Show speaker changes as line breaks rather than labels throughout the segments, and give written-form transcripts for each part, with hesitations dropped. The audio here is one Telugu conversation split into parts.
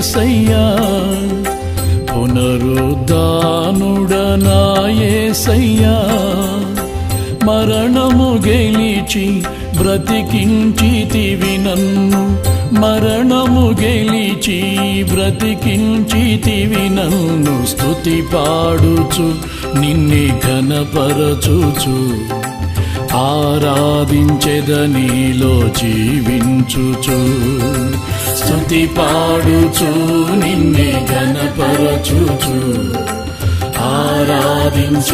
యేసయ్యా పునరుద్ధానుడనా యేసయ్యా మరణము గెలిచి బ్రతికించితివి నన్ను మరణము గెలిచి బ్రతికించితివి నన్ను స్తుతి పాడుచు నిన్నే ఘనపరచుచు ఆరాధించెదనీలో జీవించుచు స్తుతి పాడుచు నిన్నే ఘనపరచుచు ఆరాధించెదనీలో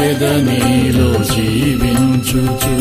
జీవించుచు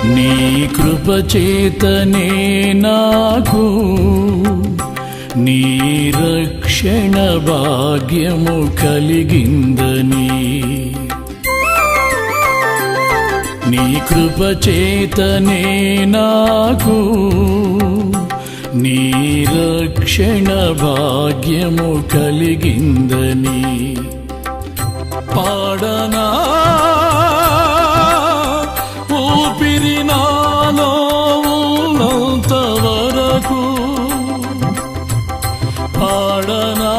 నీ కృపచేతనే నాకు నీ రక్షణ భాగ్యము కలిగిందని నీ కృపచేతనే నాకు నీ రక్షణ భాగ్యము కలిగిందని పాడనా ఊపిరి నాలో ఉన్నంత వరకు పాడనా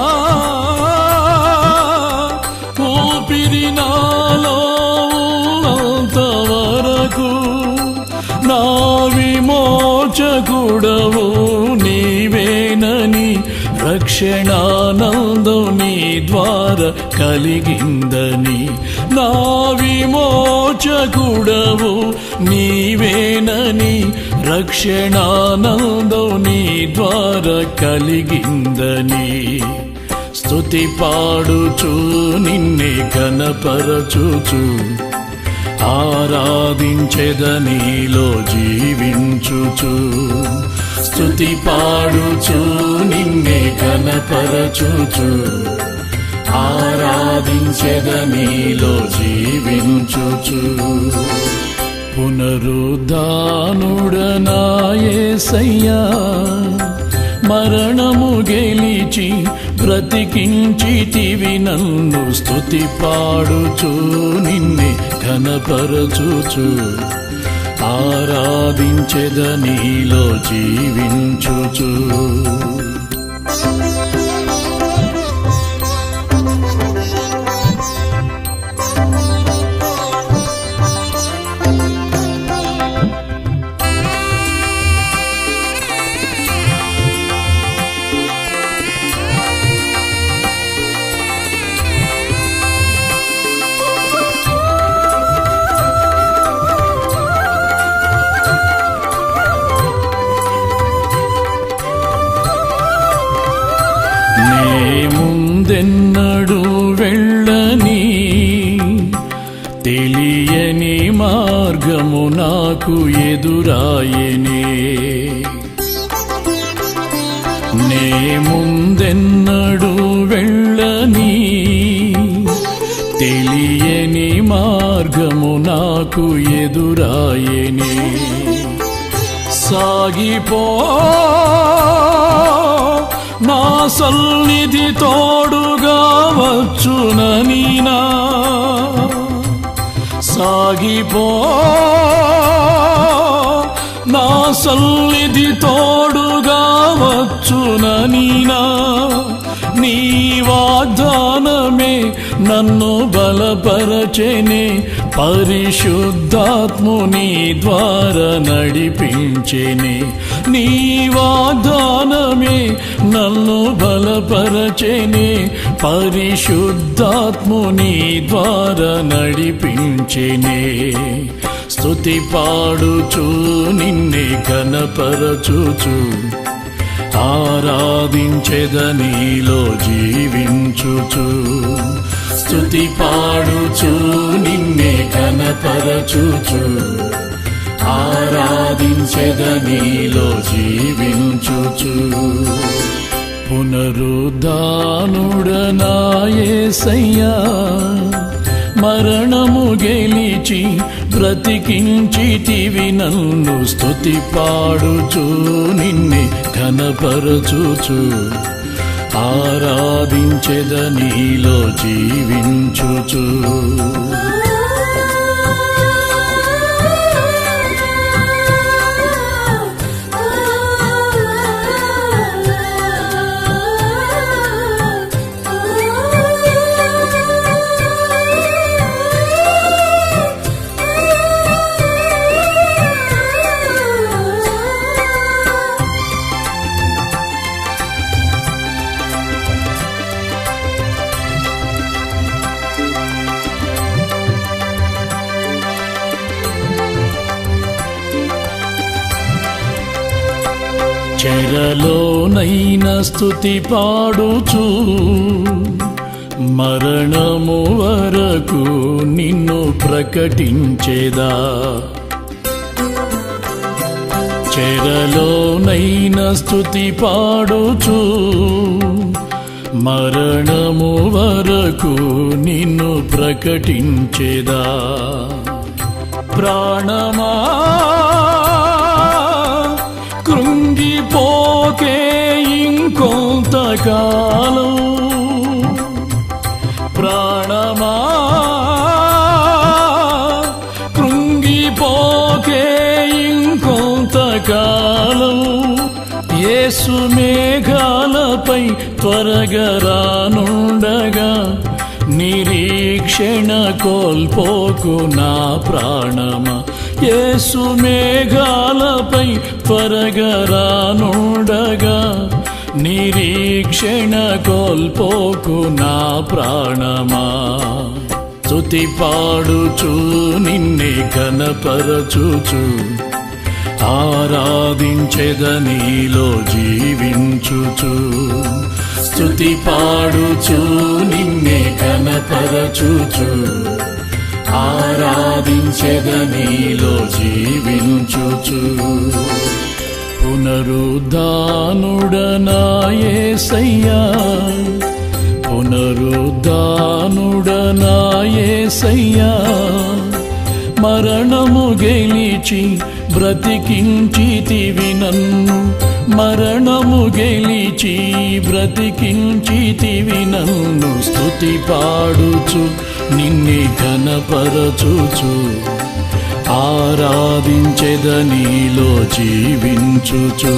ఊపిరి నాలో ఉన్నంత వరకు నా విమోచకుడవు నీవేనని రక్షణానందం నీ ద్వారా కలిగిందని నా విమోచకుడవు నీవేనని రక్షణానందం నీ ద్వారా కలిగిందని స్తుతి పాడుచు నిన్నే ఘనపరచుచు ఆరాధించెదనీలో జీవించుచు స్తుతి పాడుచు నిన్నే ఘనపరచుచు ఆరాధించెదనీలో జీవించుచు పునరుద్ధానుడనా యేసయ్యా మరణము గెలిచి బ్రతికించితివి నన్ను స్తుతి పాడుచు నిన్నే ఘనపరచుచు ఆరాధించెదనీలో జీవించుచు ముందెన్నడు వెళ్ళని తెలియని మార్గము నాకు ఎదురాయనే నే ముందెన్నడు వెళ్ళని తెలియని మార్గము నాకు ఎదురాయనే సాగిపో నా సన్నిధి తోడుగా వచ్చునని నా సాగిపో నా సన్నిధి తోడుగా వచ్చునని నా నీ వాగ్దానమే నన్ను బలపరచెనే పరిశుద్ధాత్ముని ద్వారా నడిపించెనే నీ వాగ్దానమే నన్ను బలపరచెనే పరిశుద్ధాత్ముని ద్వారా నడిపించెనే స్తుతి పాడుచు నిన్నే ఘనపరచుచు ఆరాధించెదనీలో జీవించుచు స్తుతి పాడుచు నిన్నే ఘనపరచుచు ఆరాధించెద నీలో జీవించుచు పునరుద్ధానుడనా యేసయ్యా మరణము గెలిచి బ్రతికించితివి నన్ను స్తుతి పాడుచు నిన్నే ఘనపరచుచు ఆరాధించెద నీలో జీవించుచు చెరలోనైన స్తుతి పాడుచు మరణము వరకు నిన్ను ప్రకటించేదా చెరలోనైన స్తుతి పాడుచు మరణము వరకు నిన్ను ప్రకటించేదా ప్రాణమా కృంగిపోకే ఇంకొంతకాలం ప్రాణమా కృంగిపోకే ఇంకొంతకాలం యేసు మేఘాలపై త్వరగా రానుండగా నిరీక్షణ కోల్పోకు నా ప్రాణమా యేసు మేఘాలపై త్వరగా రానుండగా నిరీక్షణ కోల్పోకు నా ప్రాణమా స్తుతి పాడుచు నిన్నే ఘనపరచుచు ఆరాధించెద నీలో జీవించుచు స్తుతి పాడుచు నిన్నే ఘనపరచుచు ఆరాధించెద నీలో జీవించుచు పునరుద్ధానుడనా యేసయ్యా పునరుద్ధానుడనా యేసయ్యా మరణము గెలిచి బ్రతికించితివి నన్ను మరణము గెలిచి బ్రతికించితివి నన్ను స్తుతి పాడుచు నిన్నే ఘనపరచుచు ఆరాధించెద నీలో జీవించుచు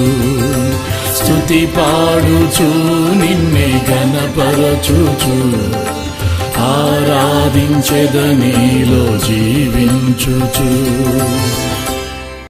స్తుతి పాడుచు నిన్నే ఘనపరచుచు ఆరాధించెద నీలో జీవించుచు